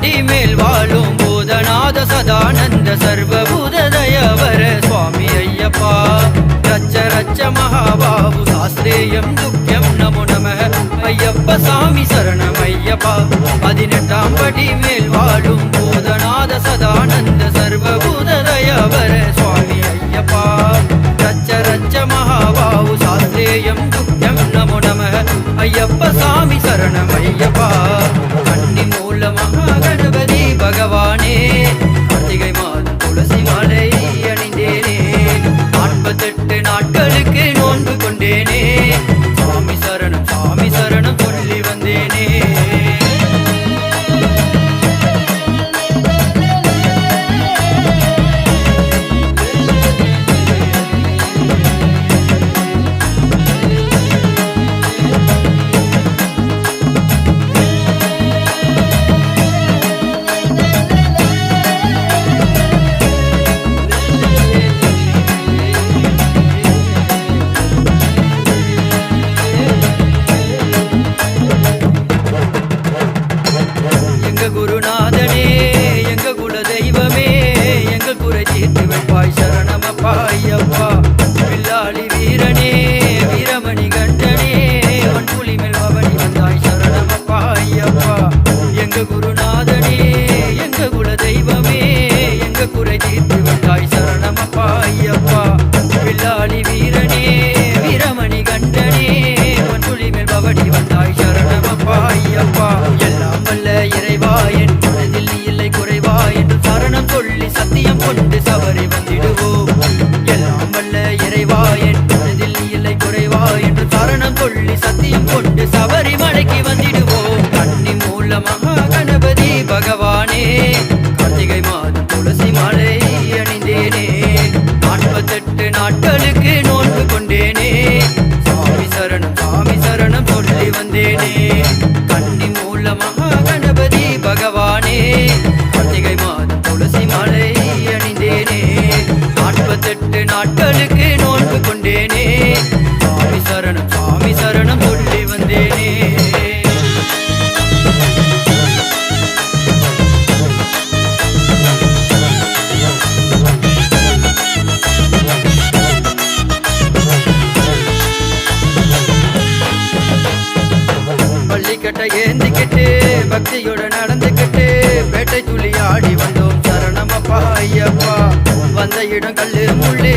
படி மேல் வாழும் பூதநாத சதானந்த சர்வபூததயவர சுவாமி ஐயப்பா ரச்ச ரச்ச மகாபாபு சாஸ்திரேயம் துக்கியம் நமோ நம ஐயப்ப சாமி சரணம் ஐயப்பா 18ஆம் படி மேல் வாழும் பூதநாத சதானந்த சர்வபூததயவர சுவாமி ஐயப்பா ரச்ச ரச்ச மகாபாபு சாஸ்திரேயம் துக்கியம் நமோ நம ஐயப்ப சாமி சரணம் ஐயப்பா கன்னி மூல மகாகணபதி பகவானே கார்த்திகை மாதம் துளசி மாலை அணிந்தேனே 48 நாட்களுக்கு நோன்பு கொண்டேனே சாமி சரணம் சொல்லி வந்தேனே குருநாதனே எங்க குல தெய்வமே எங்கள் குறை தீர்த்து வைப்பாய் சரணமப்பா ஐயப்பா வில்லாளி வீரனே வீரமணி கண்டனே வன்புலி மேல் பவனி வந்தாய் சரணமப்பா ஐயப்பா எங்க குருநாதனே எங்க குல தெய்வமே எங்க குறை தீர்த்து வைத்தாய் சரணமப்பா ஐயப்பா வில்லாளி வீரனே வீரமணி கண்டனே வன்புலி மேல் பவனி வந்தாய் சரணமப்பா ஐயப்பா எல்லாம் வல்ல இறைவா என் மனதில் இல்லை குறைவா என்று சரணம் சொல்லி சத்தியம் கொண்டு சபரி வந்திடுவோம் எல்லாம் வல்ல இறைவா என் மனதில் இல்லை குறைவா என்று சரணம் சொல்லி சத்தியம் கொண்டு சபரி மலைக்கு வந்திடுவோம் கன்னி மூல மகா கணபதி பகவானே கார்த்திகை மாதம் துளசி மாலை அணிந்தேனே 48 நாட்களுக்கு நோன்பு கொண்டேனே சாமி சரணம் சொல்லி வந்தேனே கன்னி மூல மகா கணபதி பகவானே கார்த்திகை மாதம் துளசி மாலை அணிந்தேனே 48 நாட்களுக்கு நோன்பு கொண்டேனே சாமி சரணம் சொல்லி வந்தேனே பள்ளிக்கட்டை ஏந்திக்கிட்டு பக்தியோட நடந்துக்கிட்டு பேட்டை துளி ஆடி வந்தோம் சரணமப்பா ஐயப்பா வந்த இடம் கல்லு முள்ளி